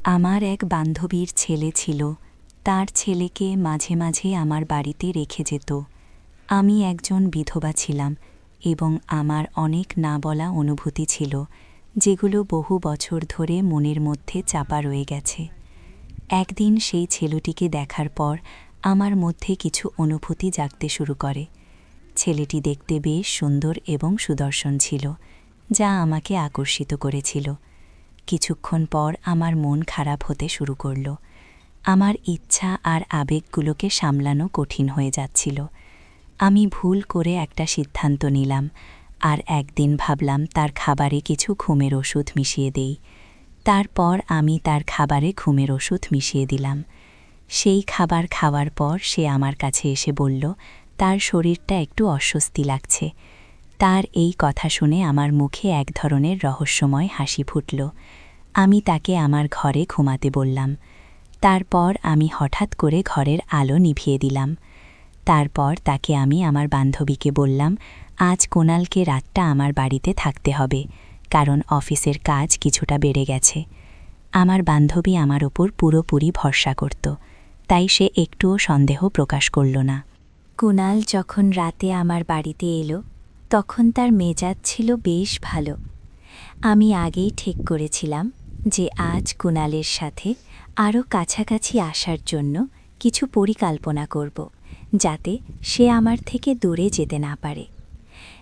আমার এক বান্ধবীর ছেলে ছিল। তার ছেলেকে মাঝে মাঝে আমার বাড়িতে রেখে যেত। আমি একজন বিধবা ছিলাম এবং আমার অনেক না বলা অনুভূতি ছিল, যেগুলো বহু বছর ধরে মনের মধ্যে চাপা রয়ে গেছে। একদিন সেই ছেলেটিকে দেখার পর আমার মধ্যে কিছু অনুভূতি জাগতে শুরু করে। ছেলেটি দেখতে বেশ সুন্দর এবং সুদর্শন ছিল, যা আমাকে আকর্ষিত করেছিল। কিছুক্ষণ পর আমার মন খারাপ হতে শুরু করল। আমার ইচ্ছা আর আবেগগুলোকে সামলানো কঠিন হয়ে যাচ্ছিল। আমি ভুল করে একটা সিদ্ধান্ত নিলাম, আর একদিন ভাবলাম তার খাবারে কিছু ঘুমের ওষুধ মিশিয়ে দেই। তারপর আমি তার খাবারে ঘুমের ওষুধ মিশিয়ে দিলাম। সেই খাবার খাওয়ার পর সে আমার কাছে এসে বলল তার শরীরটা একটু অস্বস্তি লাগছে। তার এই কথা শুনে আমার মুখে এক ধরনের রহস্যময় হাসি ফুটল। আমি তাকে আমার ঘরে ঘুমাতে বললাম। তারপর আমি হঠাৎ করে ঘরের আলো নিভিয়ে দিলাম। তারপর তাকে আমি আমার বান্ধবীকে বললাম, আজ কুণালকে রাতটা আমার বাড়িতে থাকতে হবে, কারণ অফিসের কাজ কিছুটা বেড়ে গেছে। আমার বান্ধবী আমার ওপর পুরোপুরি ভরসা করত, তাই সে একটুও সন্দেহ প্রকাশ করল না। কুণাল যখন রাতে আমার বাড়িতে এলো, তখন তার মেজাজ ছিল বেশ ভালো। আমি আগেই ঠিক করেছিলাম যে আজ কুণালের সাথে আরও কাছাকাছি আসার জন্য কিছু পরিকল্পনা করব, যাতে সে আমার থেকে দূরে যেতে না পারে।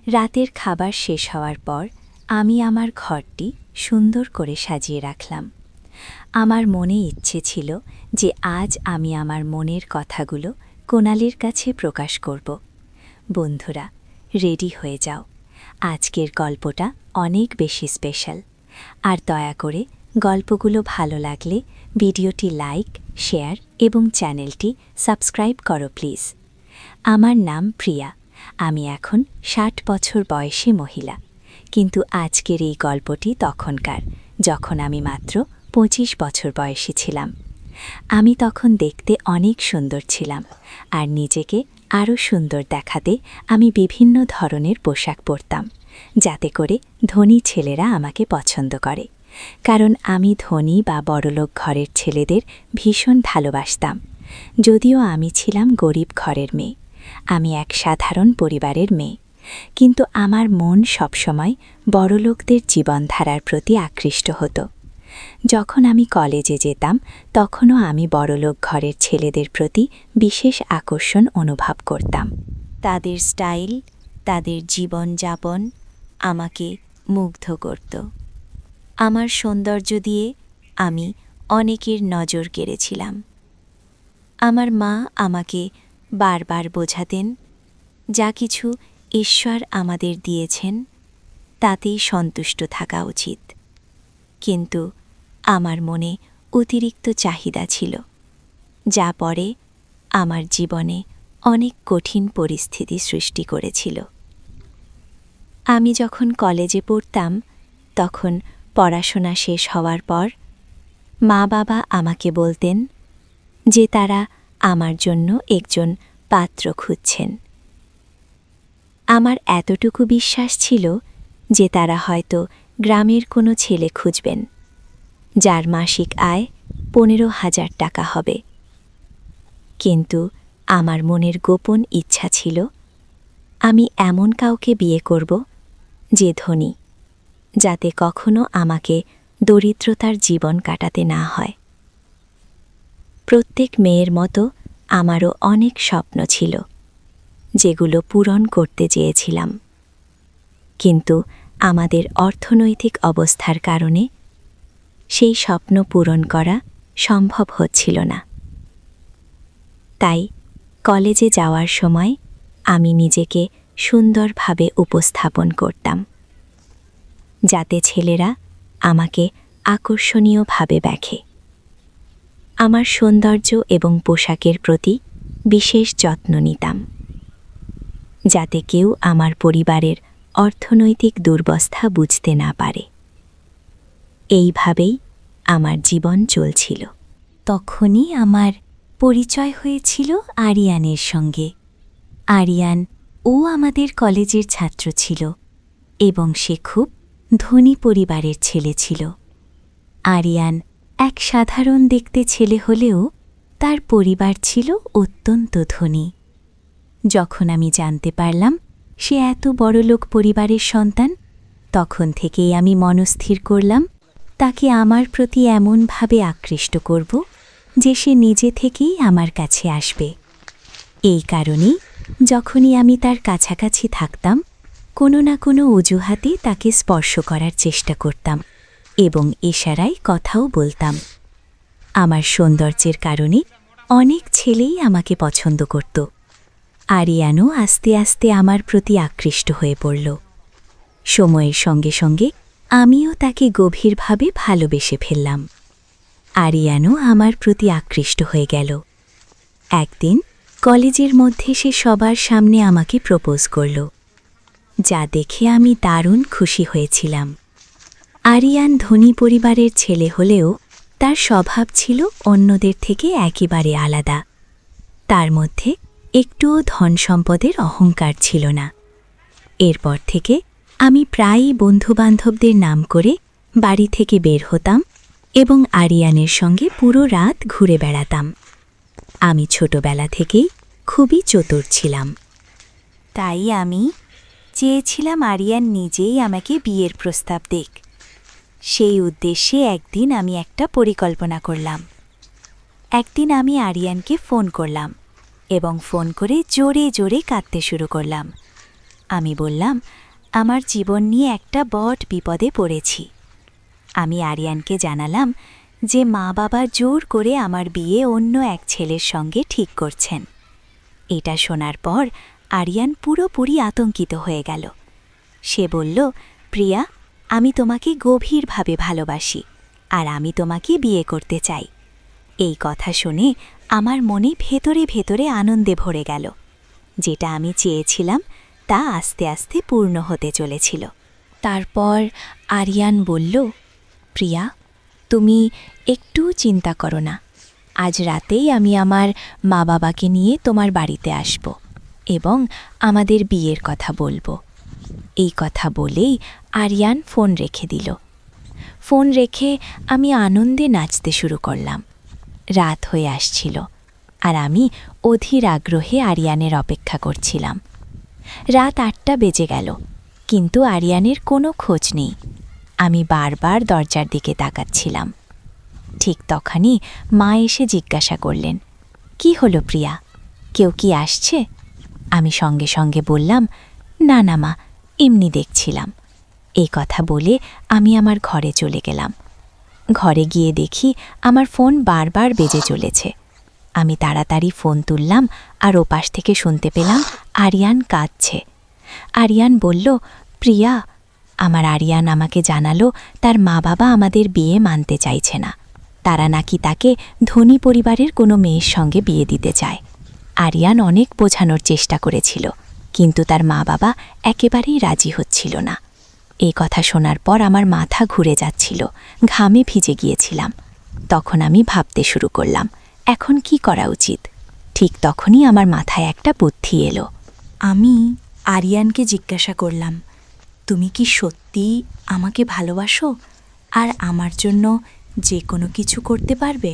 রাতের খাবার শেষ হওয়ার পর আমি আমার ঘরটি সুন্দর করে সাজিয়ে রাখলাম। আমার মনে ইচ্ছে ছিল যে আজ আমি আমার মনের কথাগুলো কুণালের কাছে প্রকাশ করব। বন্ধুরা, রেডি হয়ে যাও। আজকের গল্পটা অনেক বেশি স্পেশাল। আর দয়া করে গল্পগুলো ভালো লাগলে ভিডিওটি লাইক, শেয়ার এবং চ্যানেলটি সাবস্ক্রাইব করো প্লিজ। আমার নাম প্রিয়া। আমি এখন 60 বছর বয়সী মহিলা, কিন্তু আজকের এই গল্পটি তখনকার, যখন আমি মাত্র 25 বছর বয়সী ছিলাম। আমি তখন দেখতে অনেক সুন্দর ছিলাম, আর নিজেকে আরও সুন্দর দেখাতে আমি বিভিন্ন ধরনের পোশাক পরতাম, যাতে করে ধনী ছেলেরা আমাকে পছন্দ করে, কারণ আমি ধনী বা বড়লোক ঘরের ছেলেদের ভীষণ ভালোবাসতাম। যদিও আমি ছিলাম গরিব ঘরের মেয়ে, আমি এক সাধারণ পরিবারের মেয়ে, কিন্তু আমার মন সবসময় বড়লোকদের জীবনধারার প্রতি আকৃষ্ট হতো। যখন আমি কলেজে যেতাম, তখনও আমি বড়লোক ঘরের ছেলেদের প্রতি বিশেষ আকর্ষণ অনুভব করতাম। তাদের স্টাইল, তাদের জীবনযাপন আমাকে মুগ্ধ করত। আমার সৌন্দর্য দিয়ে আমি অনেকের নজর কেড়েছিলাম। আমার মা আমাকে বারবার বোঝাতেন, যা কিছু ঈশ্বর আমাদের দিয়েছেন তাতেই সন্তুষ্ট থাকা উচিত। কিন্তু আমার মনে অতিরিক্ত চাহিদা ছিল, যা পরে আমার জীবনে অনেক কঠিন পরিস্থিতি সৃষ্টি করেছিল। আমি যখন কলেজে পড়তাম, তখন পড়াশোনা শেষ হওয়ার পর মা বাবা আমাকে বলতেন যে তারা আমার জন্য একজন পাত্র খুঁজছেন। আমার এতটুকু বিশ্বাস ছিল যে তারা হয়তো গ্রামের কোনো ছেলে খুঁজবেন, যার মাসিক আয় 15,000 টাকা হবে। কিন্তু আমার মনের গোপন ইচ্ছা ছিল আমি এমন কাউকে বিয়ে করব যে ধনী, যাতে কখনো আমাকে দরিদ্রতার জীবন কাটাতে না হয়। প্রত্যেক মেয়ের মতো আমারও অনেক স্বপ্ন ছিল, যেগুলো পূরণ করতে চেয়েছিলাম, কিন্তু আমাদের অর্থনৈতিক অবস্থার কারণে সেই স্বপ্ন পূরণ করা সম্ভব হচ্ছিল না। তাই কলেজে যাওয়ার সময় আমি নিজেকে সুন্দরভাবে উপস্থাপন করতাম, যাতে ছেলেরা আমাকে আকর্ষণীয়ভাবে দেখে। আমার সৌন্দর্য এবং পোশাকের প্রতি বিশেষ যত্ন নিতাম, যাতে কেউ আমার পরিবারের অর্থনৈতিক দুর্বস্থা বুঝতে না পারে। এইভাবেই আমার জীবন চলছিল। তখনই আমার পরিচয় হয়েছিল আরিয়ানের সঙ্গে। আরিয়ান আমাদের কলেজের ছাত্র ছিল এবং সে খুব ধনী পরিবারের ছেলে ছিল। আরিয়ান এক সাধারণ দেখতে ছেলে হলেও তার পরিবার ছিল অত্যন্ত ধনী। যখন আমি জানতে পারলাম সে এত বড়লোক পরিবারের সন্তান, তখন থেকেই আমি মনস্থির করলাম তাকে আমার প্রতি এমনভাবে আকৃষ্ট করব যে সে নিজে থেকেই আমার কাছে আসবে। এই কারণেই যখনই আমি তার কাছাকাছি থাকতাম, কোনো না কোনো অজুহাতে তাকে স্পর্শ করার চেষ্টা করতাম এবং ইশারায় কথাও বলতাম। আমার সৌন্দর্যের কারণে অনেক ছেলেই আমাকে পছন্দ করত। আরিয়ানও আস্তে আস্তে আমার প্রতি আকৃষ্ট হয়ে পড়ল। সময়ের সঙ্গে সঙ্গে আমিও তাকে গভীরভাবে ভালোবেসে ফেললাম। আরিয়ানও আমার প্রতি আকৃষ্ট হয়ে গেল। একদিন কলেজের মধ্যে সে সবার সামনে আমাকে প্রপোজ করল, যা দেখে আমি দারুণ খুশি হয়েছিলাম। আরিয়ান ধনী পরিবারের ছেলে হলেও তার স্বভাব ছিল অন্যদের থেকে একেবারে আলাদা। তার মধ্যে একটুও ধন সম্পদের অহংকার ছিল না। এরপর থেকে আমি প্রায়ই বন্ধুবান্ধবদের নাম করে বাড়ি থেকে বের হতাম এবং আরিয়ানের সঙ্গে পুরো রাত ঘুরে বেড়াতাম। আমি ছোটবেলা থেকেই খুবই চতুর ছিলাম, তাই আমি চেয়েছিলাম আরিয়ান নিজেই আমাকে বিয়ের প্রস্তাব দেক। সেই উদ্দেশ্যে একদিন আমি একটা পরিকল্পনা করলাম। একদিন আমি আরিয়ানকে ফোন করলাম এবং ফোন করে জোরে জোরে কাঁদতে শুরু করলাম। আমি বললাম আমার জীবন নিয়ে একটা বড় বিপদে পড়েছি। আমি আরিয়ানকে জানালাম যে মা বাবা জোর করে আমার বিয়ে অন্য এক ছেলের সঙ্গে ঠিক করছেন। এটা শোনার পর আরিয়ান পুরোপুরি আতঙ্কিত হয়ে গেল। সে বলল, প্রিয়া, আমি তোমাকে গভীরভাবে ভালোবাসি আর আমি তোমাকে বিয়ে করতে চাই। এই কথা শুনে আমার মনে ভেতরে ভেতরে আনন্দে ভরে গেল। যেটা আমি চেয়েছিলাম তা আস্তে আস্তে পূর্ণ হতে চলেছিল। তারপর আরিয়ান বলল, প্রিয়া, তুমি একটু চিন্তা করো না। আজ রাতেই আমি আমার মা বাবাকে নিয়ে তোমার বাড়িতে আসব এবং আমাদের বিয়ের কথা বলবো। এই কথা বলেই আরিয়ান ফোন রেখে দিল। ফোন রেখে আমি আনন্দে নাচতে শুরু করলাম। রাত হয়ে আসছিল আর আমি অধীর আগ্রহে আরিয়ানের অপেক্ষা করছিলাম। রাত ৮টা বেজে গেল, কিন্তু আরিয়ানের কোনো খোঁজ নেই। আমি বারবার দরজার দিকে তাকাচ্ছিলাম। ঠিক তখনই মা এসে জিজ্ঞাসা করলেন, কি হলো প্রিয়া, কেউ কি আসছে? আমি সঙ্গে সঙ্গে বললাম, না না মা, এমনি দেখছিলাম। এই কথা বলে আমি আমার ঘরে চলে গেলাম। ঘরে গিয়ে দেখি আমার ফোন বারবার বেজে চলেছে। আমি তাড়াতাড়ি ফোন তুললাম আর ওপাশ থেকে শুনতে পেলাম আরিয়ান কাঁদছে। আরিয়ান বলল, প্রিয়া, আমার আরিয়ান আমাকে জানালো তার মা বাবা আমাদের বিয়ে মানতে চাইছে না। তারা নাকি তাকে ধনী পরিবারের কোনো মেয়ের সঙ্গে বিয়ে দিতে চায়। আরিয়ান অনেক বোঝানোর চেষ্টা করেছিল, কিন্তু তার মা বাবা একেবারেই রাজি হচ্ছিল না। এই কথা শোনার পর আমার মাথা ঘুরে যাচ্ছিল, ঘামে ভিজে গিয়েছিলাম। তখন আমি ভাবতে শুরু করলাম, এখন কি করা উচিত। ঠিক তখনই আমার মাথায় একটা বুদ্ধি এলো। আমি আরিয়ানকে জিজ্ঞাসা করলাম, তুমি কি সত্যি আমাকে ভালোবাসো আর আমার জন্য যে কোনো কিছু করতে পারবে?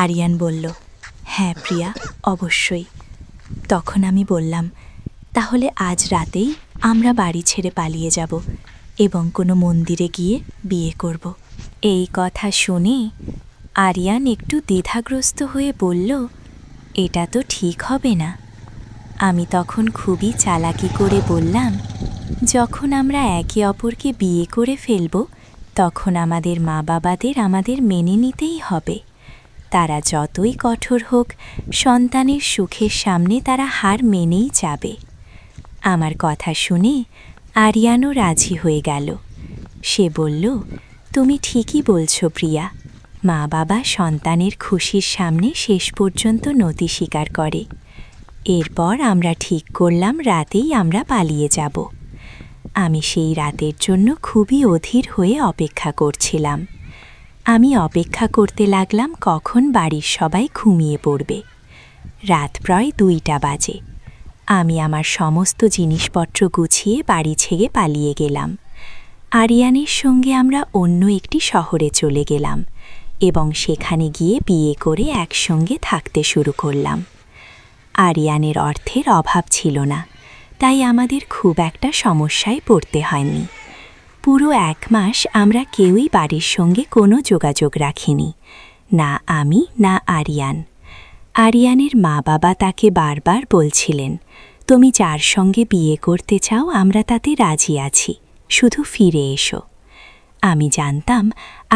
আরিয়ান বলল, হ্যাঁ প্রিয়া, অবশ্যই। তখন আমি বললাম, তাহলে আজ রাতেই আমরা বাড়ি ছেড়ে পালিয়ে যাব এবং কোনো মন্দিরে গিয়ে বিয়ে করব। এই কথা শুনে আরিয়ান একটু দ্বিধাগ্রস্ত হয়ে বলল, এটা তো ঠিক হবে না। আমি তখন খুবই চালাকি করে বললাম, যখন আমরা একে অপরকে বিয়ে করে ফেলব তখন আমাদের মা বাবাদের আমাদের মেনে নিতেই হবে। তারা যতই কঠোর হোক, সন্তানের সুখের সামনে তারা হার মেনেই যাবে। আমার কথা শুনে আরিয়ানও রাজি হয়ে গেল। সে বলল, তুমি ঠিকই বলছো প্রিয়া, মা বাবা সন্তানের খুশির সামনে শেষ পর্যন্ত নতি স্বীকার করে। এরপর আমরা ঠিক করলাম রাতেই আমরা পালিয়ে যাব। আমি সেই রাতের জন্য খুবই অধীর হয়ে অপেক্ষা করছিলাম। আমি অপেক্ষা করতে লাগলাম কখন বাড়ির সবাই ঘুমিয়ে পড়বে। রাত প্রায় 2টা বাজে। আমি আমার সমস্ত জিনিসপত্র গুছিয়ে বাড়ি ছেড়ে পালিয়ে গেলাম। আরিয়ানের সঙ্গে আমরা অন্য একটি শহরে চলে গেলাম, এবং সেখানে গিয়ে বিয়ে করে একসঙ্গে থাকতে শুরু করলাম। আরিয়ানের অর্থের অভাব ছিল না, তাই আমাদের খুব একটা সমস্যায় পড়তে হয়নি। পুরো 1 মাস আমরা কেউই বাড়ির সঙ্গে কোনো যোগাযোগ রাখিনি, না আমি না আরিয়ান। আরিয়ানের মা বাবা তাকে বারবার বলছিলেন, তুমি যার সঙ্গে বিয়ে করতে চাও আমরা তাতে রাজি আছি, শুধু ফিরে এসো। আমি জানতাম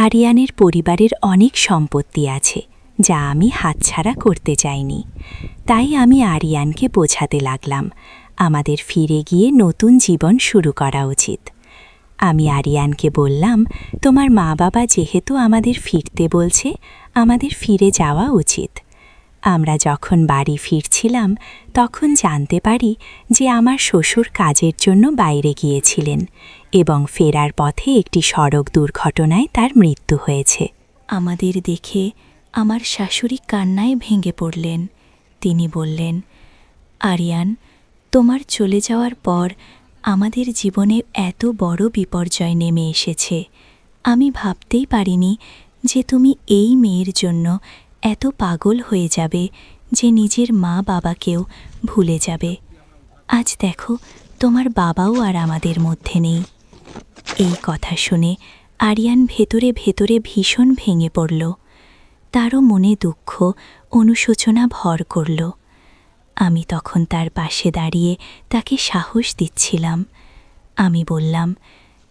আরিয়ানের পরিবারের অনেক সম্পত্তি আছে, যা আমি হাতছাড়া করতে চাইনি। তাই আমি আরিয়ানকে বোঝাতে লাগলাম আমাদের ফিরে গিয়ে নতুন জীবন শুরু করা উচিত। আমি আরিয়ানকে বললাম, তোমার মা বাবা যেহেতু আমাদের ফিরতে বলছে, আমাদের ফিরে যাওয়া উচিত। আমরা যখন বাড়ি ফিরছিলাম তখন জানতে পারি যে আমার শ্বশুর কাজের জন্য বাইরে গিয়েছিলেন এবং ফেরার পথে একটি সড়ক দুর্ঘটনায় তার মৃত্যু হয়েছে। আমাদের দেখে আমার শাশুড়ি কান্নায় ভেঙে পড়লেন। তিনি বললেন, আরিয়ান, তোমার চলে যাওয়ার পর আমাদের জীবনে এত বড় বিপর্যয় নেমে এসেছে। আমি ভাবতেই পারিনি যে তুমি এই মেয়ের জন্য এত পাগল হয়ে যাবে যে নিজের মা বাবাকেও ভুলে যাবে। আজ দেখো, তোমার বাবাও আর আমাদের মধ্যে নেই। এই কথা শুনে আরিয়ান ভেতরে ভেতরে ভীষণ ভেঙে পড়ল। তারও মনে দুঃখ, অনুশোচনা ভর করল। আমি তখন তার পাশে দাঁড়িয়ে তাকে সাহস দিচ্ছিলাম। আমি বললাম,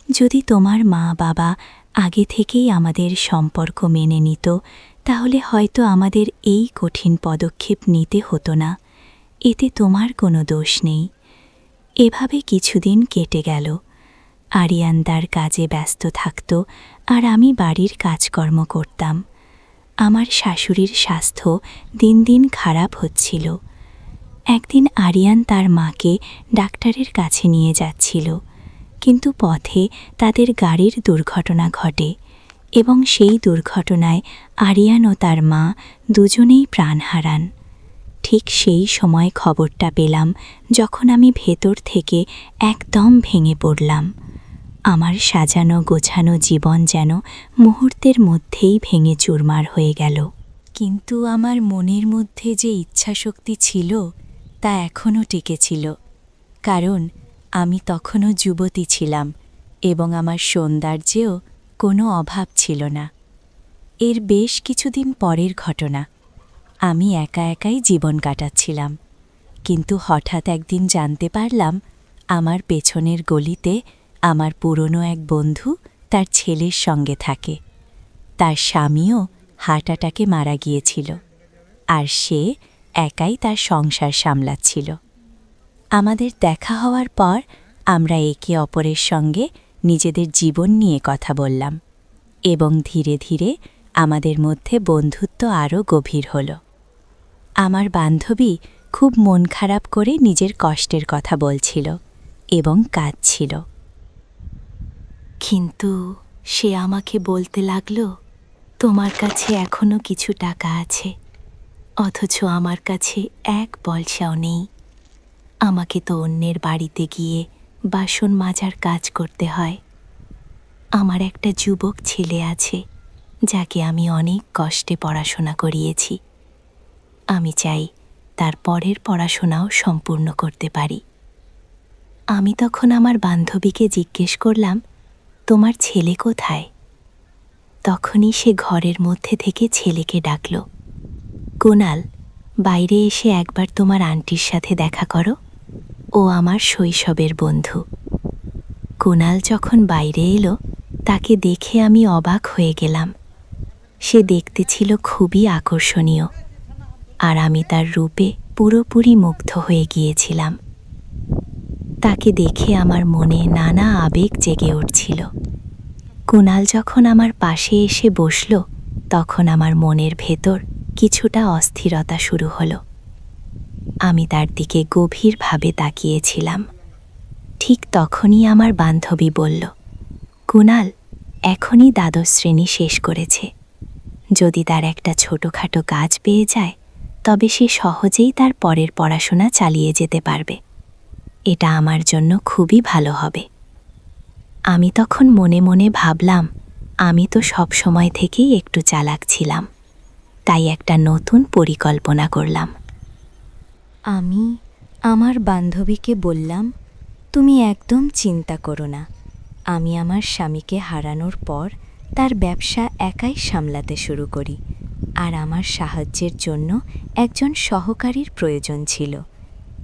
যদি তোমার মা বাবা আগে থেকেই আমাদের সম্পর্ক মেনে নিত, তাহলে হয়তো আমাদের এই কঠিন পদক্ষেপ নিতে হতো না। এতে তোমার কোনো দোষ নেই। এভাবে কিছুদিন কেটে গেল। আরিয়ান তার কাজে ব্যস্ত থাকত আর আমি বাড়ির কাজকর্ম করতাম। আমার শাশুড়ির স্বাস্থ্য দিন দিন খারাপ হচ্ছিল। একদিন আরিয়ান তার মাকে ডাক্তারের কাছে নিয়ে যাচ্ছিল, কিন্তু পথে তাদের গাড়ির দুর্ঘটনা ঘটে এবং সেই দুর্ঘটনায় আরিয়ান ও তার মা দুজনেই প্রাণ হারান। ঠিক সেই সময় খবরটা পেলাম যখন আমি ভেতর থেকে একদম ভেঙে পড়লাম। আমার সাজানো গোছানো জীবন যেন মুহূর্তের মধ্যেই ভেঙে চুরমার হয়ে গেল। কিন্তু আমার মনের মধ্যে যে ইচ্ছাশক্তি ছিল তা এখনও টিকে ছিল, কারণ আমি তখনও যুবতী ছিলাম এবং আমার সৌন্দর্যেও কোনো অভাব ছিল না। এর বেশ কিছুদিন পরের ঘটনা। আমি একা একাই জীবন কাটাচ্ছিলাম, কিন্তু হঠাৎ একদিন জানতে পারলাম আমার পেছনের গলিতে আমার পুরনো এক বন্ধু তার ছেলের সঙ্গে থাকে। তার স্বামীও হার্ট অ্যাটাকে মারা গিয়েছিল, আর সে একাই তার সংসার সামলাচ্ছিল। আমাদের দেখা হওয়ার পর আমরা একে অপরের সঙ্গে নিজেদের জীবন নিয়ে কথা বললাম এবং ধীরে ধীরে আমাদের মধ্যে বন্ধুত্ব আরও গভীর হল। আমার বান্ধবী খুব মন খারাপ করে নিজের কষ্টের কথা বলছিল এবং কাঁদছিল। কিন্তু সে আমাকে বলতে লাগল, তোমার কাছে এখনো কিছু টাকা আছে, অথচ আমার কাছে এক পয়সাও নেই। আমাকে তো অন্যের বাড়িতে গিয়ে বাসন মাজার কাজ করতে হয়। আমার একটা যুবক ছেলে আছে, যাকে আমি অনেক কষ্টে পড়াশোনা করিয়েছি। আমি চাই তার পরের পড়াশোনাও সম্পূর্ণ করতে পারি। আমি তখন আমার বান্ধবীকে জিজ্ঞেস করলাম, তোমার ছেলে কোথায়? তখনই সে ঘরের মধ্যে থেকে ছেলেকে ডাকল, কুনাল, বাইরে এসে একবার তোমার আন্টির সাথে দেখা করো, ও আমার শৈশবের বন্ধু। কুনাল যখন বাইরে এলো, তাকে দেখে আমি অবাক হয়ে গেলাম। সে দেখতে ছিল খুবই আকর্ষণীয়, আর আমি তার রূপে পুরোপুরি মুগ্ধ হয়ে গিয়েছিলাম। তাকে দেখে আমার মনে নানা আবেগ জেগে উঠছিল। কুনাল যখন আমার পাশে এসে বসল, তখন আমার মনের ভেতর কিছুটা অস্থিরতা শুরু হলো। আমি তার দিকে গভীরভাবে তাকিয়েছিলাম। ঠিক তখনই আমার বান্ধবী বলল, কুনাল এখনই দ্বাদশ শ্রেণী শেষ করেছে। যদি তার একটা ছোটোখাটো কাজ পেয়ে যায়, তবে সে সহজেই তার পরের পড়াশোনা চালিয়ে যেতে পারবে। এটা আমার জন্য খুবই ভালো হবে। আমি তখন মনে মনে ভাবলাম, আমি তো সব সময় থেকেই একটু চালাক ছিলাম, তাই একটা নতুন পরিকল্পনা করলাম। আমি আমার বান্ধবীকে বললাম, তুমি একদম চিন্তা করো না, আমি আমার স্বামীকে হারানোর পর তার ব্যবসা একাই সামলাতে শুরু করি, আর আমার সাহায্যের জন্য একজন সহকারীর প্রয়োজন ছিল।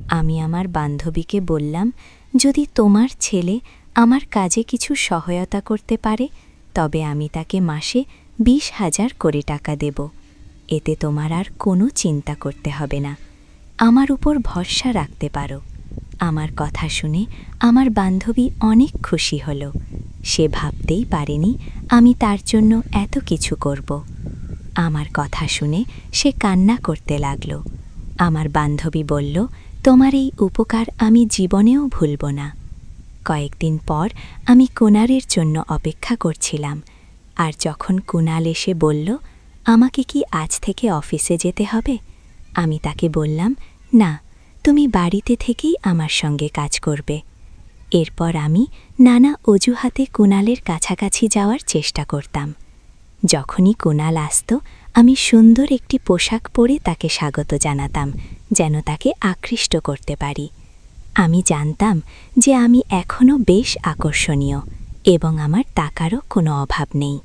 আমি আমার বান্ধবীকে বললাম, যদি তোমার ছেলে আমার কাজে কিছু সহায়তা করতে পারে তবে আমি তাকে মাসে 20,000 করে টাকা দেব। এতে তোমার আর কোনো চিন্তা করতে হবে না, আমার উপর ভরসা রাখতে পারো। আমার কথা শুনে আমার বান্ধবী অনেক খুশি হলো। সে ভাবতেই পারেনি আমি তার জন্য এত কিছু করব। আমার কথা শুনে সে কান্না করতে লাগল। আমার বান্ধবী বলল, তোমার এই উপকার আমি জীবনেও ভুলব না। কয়েকদিন পর আমি কুনালের জন্য অপেক্ষা করছিলাম, আর যখন কুনাল এসে বলল, আমাকে কি আজ থেকে অফিসে যেতে হবে, আমি তাকে বললাম, না, তুমি বাড়িতে থেকেই আমার সঙ্গে কাজ করবে। এরপর আমি নানা অজুহাতে কুনালের কাছাকাছি যাওয়ার চেষ্টা করতাম। যখনই কুনাল আসত, আমি সুন্দর একটি পোশাক পরে তাকে স্বাগত জানাতাম, যেন তাকে আকৃষ্ট করতে পারি। আমি জানতাম যে আমি এখনও বেশ আকর্ষণীয় এবং আমার টাকারও কোনো অভাব নেই।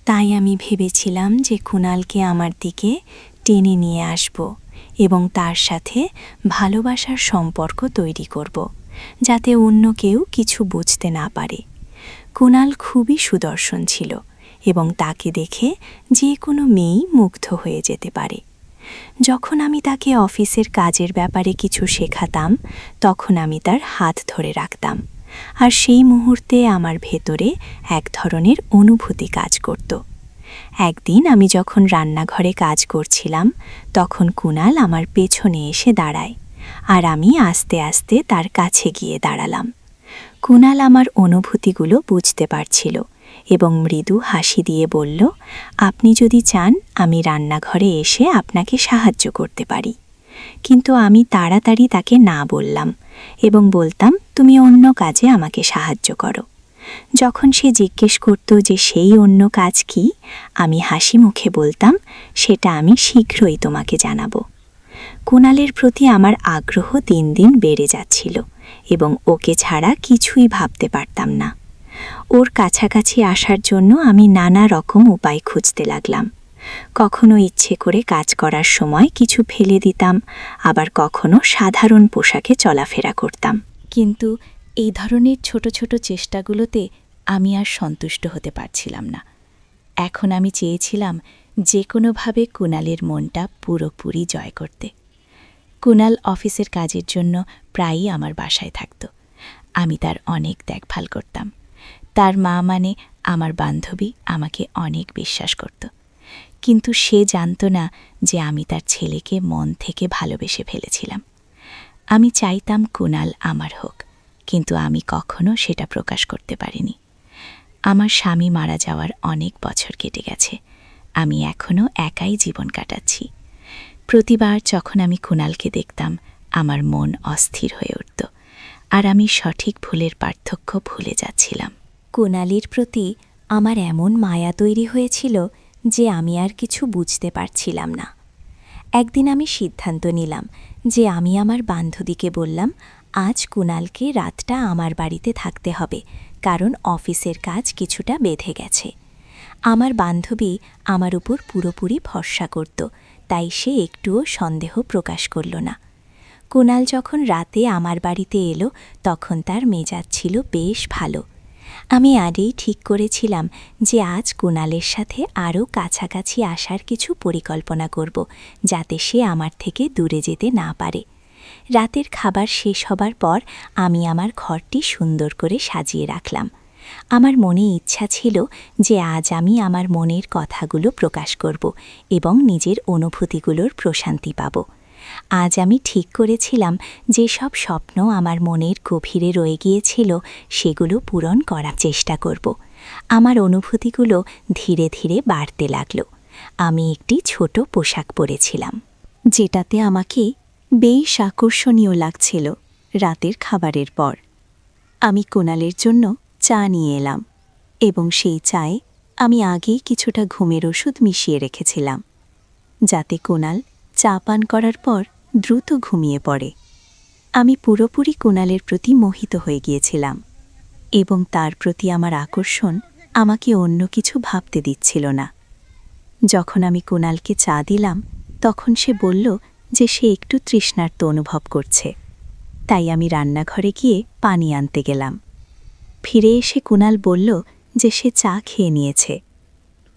তাই আমি ভেবেছিলাম যে কুনালকে আমার দিকে টেনে নিয়ে আসব এবং তার সাথে ভালোবাসার সম্পর্ক তৈরি করব, যাতে অন্য কেউ কিছু বুঝতে না পারে। কুনাল খুবই সুদর্শন ছিল এবং তাকে দেখে যে কোনো মেয়েই মুগ্ধ হয়ে যেতে পারে। যখন আমি তাকে অফিসের কাজের ব্যাপারে কিছু শেখাতাম, তখন আমি তার হাত ধরে রাখতাম, আর সেই মুহূর্তে আমার ভেতরে এক ধরনের অনুভূতি কাজ করত। একদিন আমি যখন রান্নাঘরে কাজ করছিলাম, তখন কুনাল আমার পেছনে এসে দাঁড়ায়, আর আমি আস্তে আস্তে তার কাছে গিয়ে দাঁড়ালাম। কুনাল আমার অনুভূতিগুলো বুঝতে পারছিল এবং মৃদু হাসি দিয়ে বলল, আপনি যদি চান আমি রান্নাঘরে এসে আপনাকে সাহায্য করতে পারি। কিন্তু আমি তাড়াতাড়ি তাকে না বললাম এবং বলতাম, তুমি অন্য কাজে আমাকে সাহায্য করো। যখন সে জিজ্ঞেস করত যে সেই অন্য কাজ কি, আমি হাসি মুখে বলতাম, সেটা আমি শীঘ্রই তোমাকে জানাবো। কুনালের প্রতি আমার আগ্রহ দিন দিন বেড়ে যাচ্ছিল এবং ওকে ছাড়া কিছুই ভাবতে পারতাম না। ওর কাছাকাছি আসার জন্য আমি নানা রকম উপায় খুঁজতে লাগলাম। কখনো ইচ্ছে করে কাজ করার সময় কিছু ফেলে দিতাম, আবার কখনো সাধারণ পোশাকে চলাফেরা করতাম। কিন্তু এই ধরনের ছোট ছোট চেষ্টাগুলোতে আমি আর সন্তুষ্ট হতে পারছিলাম না। এখন আমি চেয়েছিলাম যে কোনোভাবে কুনালের মনটা পুরোপুরি জয় করতে। কুনাল অফিসের কাজের জন্য প্রায়ই আমার বাসায় থাকত। আমি তার অনেক দেখভাল করতাম। তার মা মানে আমার বান্ধবী আমাকে অনেক বিশ্বাস করত, কিন্তু সে জানত না যে আমি তার ছেলেকে মন থেকে ভালোবেসে ফেলেছিলাম। আমি চাইতাম কুনাল আমার হোক, কিন্তু আমি কখনো সেটা প্রকাশ করতে পারিনি। আমার স্বামী মারা যাওয়ার অনেক বছর কেটে গেছে। আমি এখনও একাই জীবন কাটাচ্ছি। প্রতিবার যখন আমি কুনালকে দেখতাম, আমার মন অস্থির হয়ে উঠত, আর আমি সঠিক ভুলের পার্থক্য ভুলে যাচ্ছিলাম। কুনালের প্রতি আমার এমন মায়া তৈরি হয়েছিল যে আমি আর কিছু বুঝতে পারছিলাম না। একদিন আমি সিদ্ধান্ত নিলাম যে আমি আমার বান্ধবীকে বললাম, আজ কুনালকে রাতটা আমার বাড়িতে থাকতে হবে, কারণ অফিসের কাজ কিছুটা বেঁধে গেছে। আমার বান্ধবী আমার উপর পুরোপুরি ভরসা করত, তাই সে একটুও সন্দেহ প্রকাশ করল না। কুনাল যখন রাতে আমার বাড়িতে এলো, তখন তার মেজাজ ছিল বেশ ভালো। আমি আগেই ঠিক করেছিলাম যে আজ কুনালের সাথে আরও কাছাকাছি আসার কিছু পরিকল্পনা করব, যাতে সে আমার থেকে দূরে যেতে না পারে। রাতের খাবার শেষ হবার পর আমি আমার ঘরটি সুন্দর করে সাজিয়ে রাখলাম। আমার মনে ইচ্ছা ছিল যে আজ আমি আমার মনের কথাগুলো প্রকাশ করব এবং নিজের অনুভূতিগুলোর প্রশান্তি পাব। আজ আমি ঠিক করেছিলাম যে সব স্বপ্ন আমার মনের গভীরে রয়ে গিয়েছিল, সেগুলো পূরণ করার চেষ্টা করব। আমার অনুভূতিগুলো ধীরে ধীরে বাড়তে লাগল। আমি একটি ছোট পোশাক পরেছিলাম, যেটাতে আমাকে বেশ আকর্ষণীয় লাগছিল। রাতের খাবারের পর আমি কুনালের জন্য চা নিয়ে এলাম এবং সেই চায়ে আমি আগেই কিছুটা ঘুমের ওষুধ মিশিয়ে রেখেছিলাম, যাতে কুণাল চা পান করার পর দ্রুত ঘুমিয়ে পড়ে। আমি পুরোপুরি কুণালের প্রতি মোহিত হয়ে গিয়েছিলাম এবং তার প্রতি আমার আকর্ষণ আমাকে অন্য কিছু ভাবতে দিচ্ছিল না। যখন আমি কুণালকে চা দিলাম, তখন সে বলল যে সে একটু তৃষ্ণার্ত অনুভব করছে। তাই আমি রান্নাঘরে গিয়ে পানি আনতে গেলাম। ফিরে এসে কুণাল বলল যে সে চা খেয়ে নিয়েছে।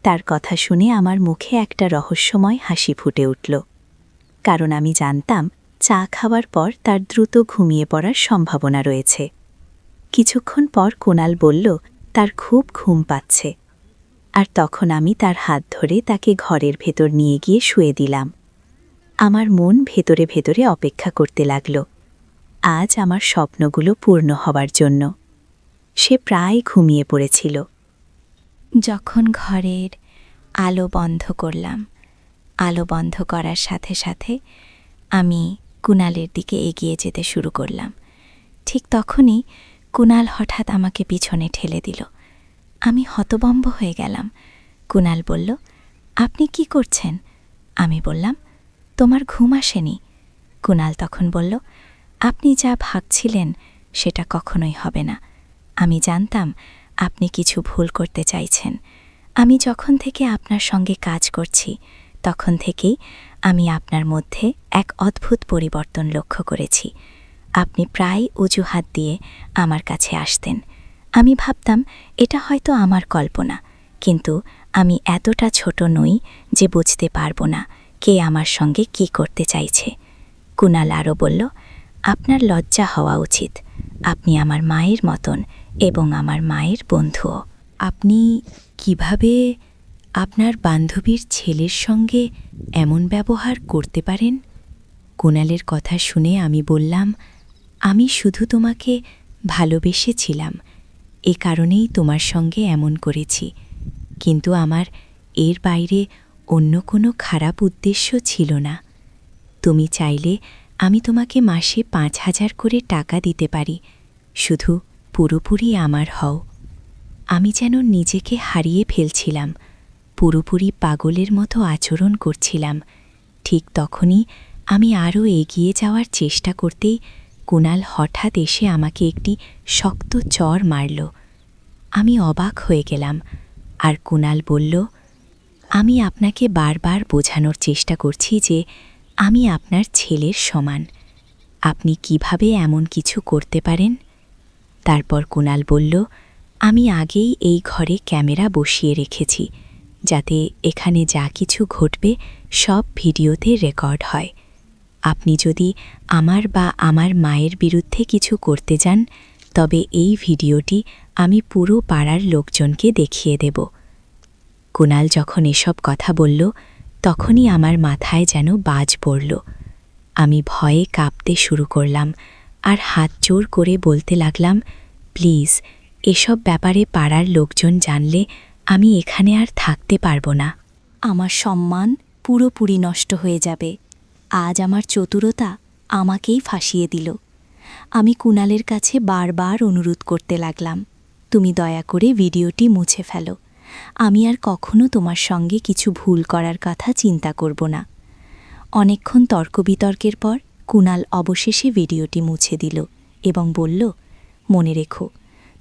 তার কথা শুনে আমার মুখে একটা রহস্যময় হাসি ফুটে উঠল, কারণ আমি জানতাম চা খাওয়ার পর তার দ্রুত ঘুমিয়ে পড়ার সম্ভাবনা রয়েছে। কিছুক্ষণ পর কুণাল বলল তার খুব ঘুম পাচ্ছে, আর তখন আমি তার হাত ধরে তাকে ঘরের ভেতর নিয়ে গিয়ে শুয়ে দিলাম। আমার মন ভেতরে ভেতরে অপেক্ষা করতে লাগল আজ আমার স্বপ্নগুলো পূর্ণ হবার জন্য। সে প্রায় ঘুমিয়ে পড়েছিল। যখন ঘরের আলো বন্ধ করলাম, আলো বন্ধ করার সাথে সাথে আমি কুণালের দিকে এগিয়ে যেতে শুরু করলাম। ঠিক তখনই কুণাল হঠাৎ আমাকে পিছনে ঠেলে দিল। আমি হতভম্ব হয়ে গেলাম। কুণাল বলল, আপনি কি করছেন? আমি বললাম, তোমার ঘুম আসেনি? কুণাল তখন বলল, আপনি যা ভাবছিলেন সেটা কখনোই হবে না। আমি জানতাম আপনি কিছু ভুল করতে চাইছেন। আমি যখন থেকে আপনার সঙ্গে কাজ করছি তখন থেকেই আমি আপনার মধ্যে এক অদ্ভুত পরিবর্তন লক্ষ্য করেছি। আপনি প্রায় অজুহাত দিয়ে আমার কাছে আসতেন। আমি ভাবতাম এটা হয়তো আমার কল্পনা, কিন্তু আমি এতটা ছোট নই যে বুঝতে পারবো না কে আমার সঙ্গে কি করতে চাইছে। কুণাল আরও বলল, আপনার লজ্জা হওয়া উচিত। আপনি আমার মায়ের মতন এবং আমার মায়ের বন্ধুও। আপনি কিভাবে আপনার বান্ধবীর ছেলের সঙ্গে এমন ব্যবহার করতে পারেন? কুণালের কথা শুনে আমি বললাম, আমি শুধু তোমাকে ভালোবেসেছিলাম, এ কারণেই তোমার সঙ্গে এমন করেছি, কিন্তু আমার এর বাইরে অন্য কোনো খারাপ উদ্দেশ্য ছিল না। তুমি চাইলে আমি তোমাকে মাসে 5,000 করে টাকা দিতে পারি, শুধু পুরোপুরি আমার হও। আমি যেন নিজেকে হারিয়ে ফেলছিলাম, পুরোপুরি পাগলের মতো আচরণ করছিলাম। ঠিক তখনই আমি আরও এগিয়ে যাওয়ার চেষ্টা করতেই কুণাল হঠাৎ এসে আমাকে একটি শক্ত চড় মারল। আমি অবাক হয়ে গেলাম, আর কুণাল বলল, আমি আপনাকে বারবার বোঝানোর চেষ্টা করছি যে আমি আপনার ছেলের সমান। আপনি কিভাবে এমন কিছু করতে পারেন? তারপর কুণাল বলল, আমি আগেই এই ঘরে ক্যামেরা বসিয়ে রেখেছি, যাতে এখানে যা কিছু ঘটবে সব ভিডিওতে রেকর্ড হয়। আপনি যদি আমার বা আমার মায়ের বিরুদ্ধে কিছু করতে যান, তবে এই ভিডিওটি আমি পুরো পাড়ার লোকজনকে দেখিয়ে দেব। কুণাল যখন এসব কথা বলল, তখনই আমার মাথায় যেন বাজ পড়ল। আমি ভয়ে কাঁপতে শুরু করলাম আর হাত জোর করে বলতে লাগলাম, প্লিজ, এসব ব্যাপারে পাড়ার লোকজন জানলে আমি এখানে আর থাকতে পারবো না। আমার সম্মান পুরোপুরি নষ্ট হয়ে যাবে। আজ আমার চতুরতা আমাকেই ফাঁসিয়ে দিল। আমি কুণালের কাছে বারবার অনুরোধ করতে লাগলাম, তুমি দয়া করে ভিডিওটি মুছে ফেলো। আমি আর কখনো তোমার সঙ্গে কিছু ভুল করার কথা চিন্তা করব না। অনেকক্ষণ তর্ক বিতর্কের পর কুণাল অবশেষে ভিডিওটি মুছে দিল এবং বলল, মনে রেখো,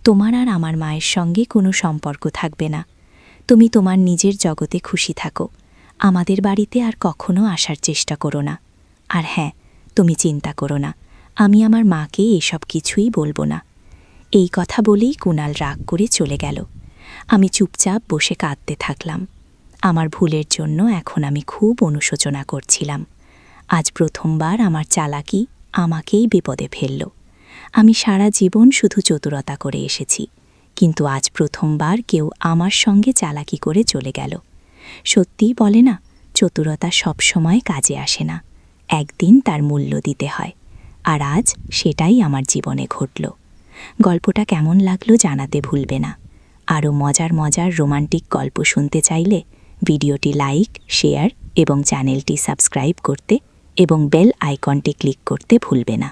তোমার আর আমার মায়ের সঙ্গে কোনো সম্পর্ক থাকবে না। তুমি তোমার নিজের জগতে খুশি থাকো। আমাদের বাড়িতে আর কখনো আসার চেষ্টা করো না। আর হ্যাঁ, তুমি চিন্তা করো না, আমি আমার মাকে এসব কিছুই বলবো না। এই কথা বলেই কুণাল রাগ করে চলে গেল। আমি চুপচাপ বসে কাঁদতে থাকলাম। আমার ভুলের জন্য এখন আমি খুব অনুশোচনা করছিলাম। আজ প্রথমবার আমার চালাকি আমাকেই বিপদে ফেলল। আমি সারা জীবন শুধু চতুরতা করে এসেছি, কিন্তু আজ প্রথমবার কেউ আমার সঙ্গে চালাকি করে চলে গেল। সত্যিই বলে না, চতুরতা সবসময় কাজে আসে না, একদিন তার মূল্য দিতে হয়। আর আজ সেটাই আমার জীবনে ঘটল। গল্পটা কেমন লাগলো জানাতে ভুলবে না। আরও মজার মজার রোমান্টিক গল্প শুনতে চাইলে ভিডিওটি লাইক, শেয়ার এবং চ্যানেলটি সাবস্ক্রাইব করতে এবং বেল আইকনটি ক্লিক করতে ভুলবে না।